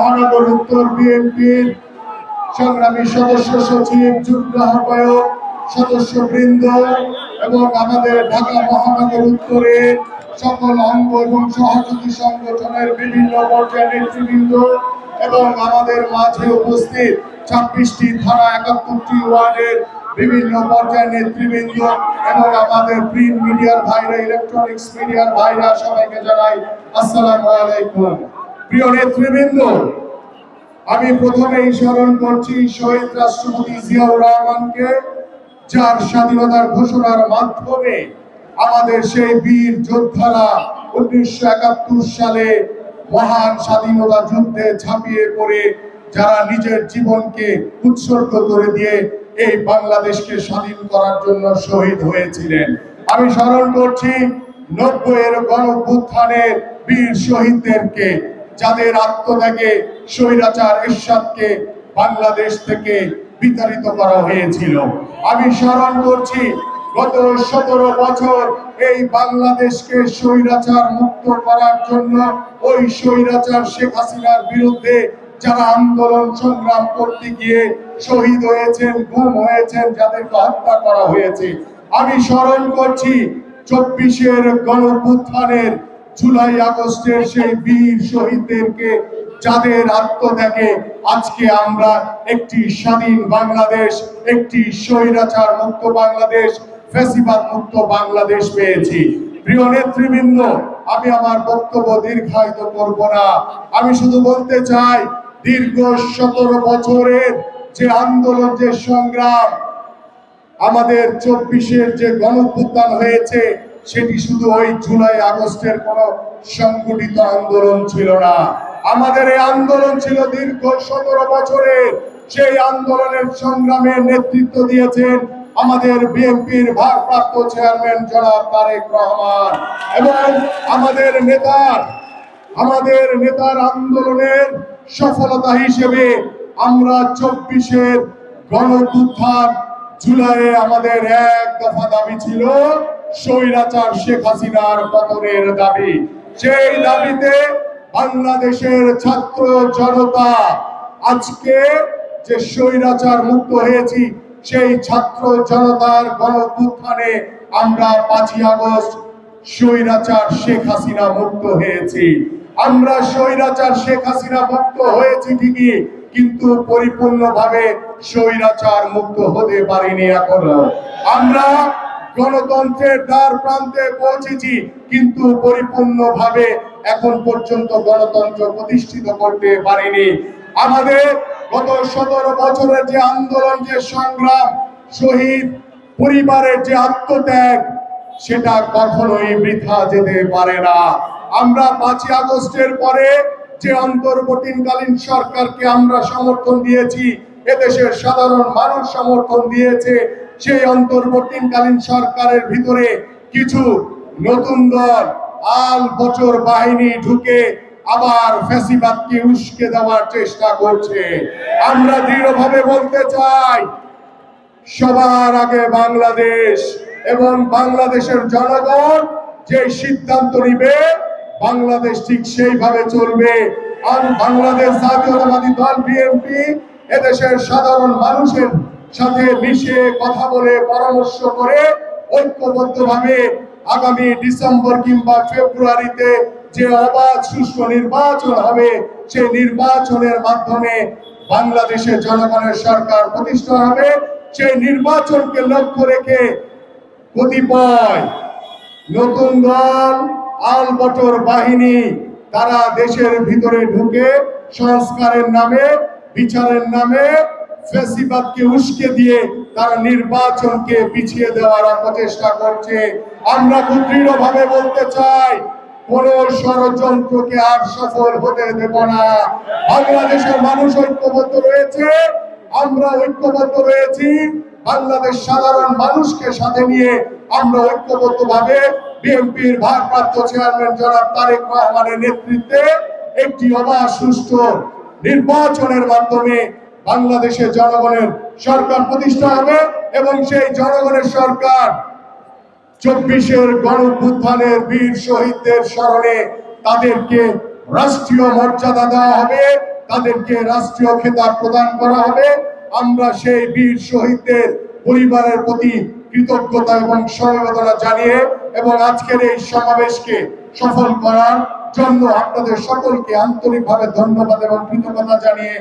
মহানগর উত্তর বিএনপির সংগ্রামী সদস্য সচিব, যুগ্ম আহ্বায়ক, সদস্যবৃন্দ এবং আমাদের ঢাকা মহানগর উত্তরের সকল অঙ্গ এবং সহযোগী সংগঠনের বিভিন্ন পর্যায়ের নেতৃবৃন্দ এবং আমাদের মাঝে উপস্থিত 26টি থানা 71টি ওয়ার্ডের বিভিন্ন পর্যায়ের নেতৃবৃন্দ এবং আমাদের প্রিন্ট মিডিয়ার ভাইরা, ইলেকট্রনিক্স মিডিয়ার ভাইরা, সবাইকে জানাই আসসালামু আলাইকুম। প্রিয় নেতৃবৃন্দ, আমি প্রথমেই স্মরণ করছি শহীদ রাষ্ট্রপতি জিয়াউর রহমানকে, যার স্বাধীনতার ঘোষণার মাধ্যমে আমাদের সেই বীর যোদ্ধারা 1971 সালে মহান স্বাধীনতা যুদ্ধে ঝাঁপিয়ে পড়ে যারা নিজের জীবনকে উৎসর্গ করে দিয়ে এই বাংলাদেশকে স্বাধীন করার জন্য শহীদ হয়েছিলেন। আমি স্মরণ করছি 90-এর গণঅভ্যুত্থানের বীর শহীদদেরকে, যাদের আত্মত্যাগে স্বৈরাচার এরশাদকে বাংলাদেশ থেকে বিতাড়িত করা হয়েছিল। আমি স্মরণ করছি গত 17 বছর এই বাংলাদেশকে স্বৈরাচার মুক্ত করার জন্য ওই স্বৈরাচার শেখ হাসিনার বিরুদ্ধে যারা আন্দোলন সংগ্রাম করতে গিয়ে শহীদ হয়েছেন, গুম হয়েছেন, যাদেরকে হত্যা করা হয়েছে। আমি স্মরণ করছি 24-এর গণঅভ্যুত্থানের জুলাই আগস্টের সেই বীর শহীদদেরকে, যাদের আত্মত্যাগে আজকে আমরা একটি স্বাধীন বাংলাদেশ, একটি স্বৈরাচার মুক্ত বাংলাদেশ, ফ্যাসিবাদ মুক্ত বাংলাদেশ পেয়েছি। প্রিয় নেতৃবৃন্দ, আমি আমার বক্তব্য দীর্ঘায়িত করব না। আমি শুধু বলতে চাই, দীর্ঘ 17 বছরের যে আন্দোলন, যে সংগ্রাম, আমাদের 24-এর যে গণঅভ্যুত্থান হয়েছে, সেটি শুধু ওই জুলাই আগস্টের কোন সংগঠিত আন্দোলন ছিল না। আমাদের এই আন্দোলন ছিল দীর্ঘ 17 বছরের। সেই আন্দোলনের সংগ্রামের নেতৃত্ব দিয়েছেন আমাদের বিএনপির ভারপ্রাপ্ত চেয়ারম্যান জনাব তারেক রহমান এবং আমাদের নেতার আন্দোলনের সফলতা হিসেবে আমরা 24-এর গণঅভ্যুত্থান জুলাইয়ে আমাদের এক দফা দাবি ছিল স্বৈরাচার শেখ হাসিনার পতনের দাবি। সেই দাবিতে বাংলাদেশের ছাত্র জনতা আজকে যে স্বৈরাচার মুক্ত হয়েছি, সেই ছাত্র জনতার গণঅভ্যুত্থানে আমরা 5ই আগস্ট স্বৈরাচার শেখ হাসিনা মুক্ত হয়েছি। আমরা স্বৈরাচার শেখ হাসিনা মুক্ত হয়েছি ঠিকই, কিন্তু পরিপূর্ণভাবে স্বৈরাচার মুক্ত হতে পারিনি এখনো। আমরা গণতন্ত্রের দ্বার প্রান্তে পৌঁছেছি, কিন্তু পরিপূর্ণভাবে এখন পর্যন্ত গণতন্ত্র প্রতিষ্ঠিত করতে পারিনি। আমাদের গত 17 বছরের যে আন্দোলন, যে সংগ্রাম, শহীদ পরিবারের যে আত্মত্যাগ, সেটা কখনোই বৃথা যেতে পারে না। আমরা 5ই আগস্টের পরে যে অন্তর্বর্তীকালীন সরকারকে আমরা সমর্থন দিয়েছি, এদেশের সাধারণ মানুষ সমর্থন দিয়েছে, সেই অন্তর্বর্তীকালীন সরকারের ভিতরে কিছু নতুন দল আল বছর বাহিনী ঢুকে আবার ফ্যাসিবাদকে উস্কে দেওয়ার চেষ্টা করছে। আমরা দৃঢ়ভাবে বলতে চাই, সবার আগে বাংলাদেশ এবং বাংলাদেশের জনগণ যে সিদ্ধান্ত নিবে, বাংলাদেশ ঠিক সেইভাবে চলবে। আর বাংলাদেশ জাতীয়তাবাদী দল বিএনপি এদেশের সাধারণ মানুষের সাথে মিশে কথা বলে পরামর্শ করে ঐক্যবদ্ধভাবে আগামী ডিসেম্বর কিংবা ফেব্রুয়ারিতে যে অবাধ সুষ্ঠু নির্বাচন হবে, সেই নির্বাচনের মাধ্যমে বাংলাদেশের জনগণের সরকার প্রতিষ্ঠা হবে। সেই নির্বাচনকে লক্ষ্য রেখে কতিপয় নতুন দল আল বটর বাহিনী তারা দেশের ভিতরে ঢুকে সংস্কারের নামে, বিচারের নামে ফ্যাসিবাদকে উস্কে দিয়ে তারা নির্বাচনকে পিছিয়ে দেওয়ার অপচেষ্টা করছে। আমরা খুব দৃঢ়ভাবে বলতে চাই, কোন ষড়যন্ত্রকে আর সফল হতে দেব না। বাংলাদেশের মানুষ ঐক্যবদ্ধ রয়েছে, আমরা ঐক্যবদ্ধ রয়েছি। বাংলাদেশ সাধারণ মানুষকে সাথে নিয়ে আমরা ঐক্যবদ্ধভাবে বিএনপির ভারপ্রাপ্ত চেয়ারম্যান জনাব তারেক রহমানের নেতৃত্বে একটি অবাধ সুষ্ঠু নির্বাচনের মাধ্যমে বাংলাদেশের জনগণের সরকার প্রতিষ্ঠা হবে এবং সেই জনগণের সরকার 24-এর গণঅভ্যুত্থানের বীর শহীদদের স্মরণে তাদেরকে রাষ্ট্রীয় মর্যাদা দেওয়া হবে, তাদেরকে রাষ্ট্রীয় খেতাব প্রদান করা হবে। আমরা সেই বীর শহীদদের পরিবারের প্রতি কৃতজ্ঞতা এবং সমবেদনা জানিয়ে এবং আজকের এই সমাবেশকে সফল করার জন্য আপনাদের সকলকে আন্তরিকভাবে ধন্যবাদ এবং কৃতজ্ঞতা জানিয়ে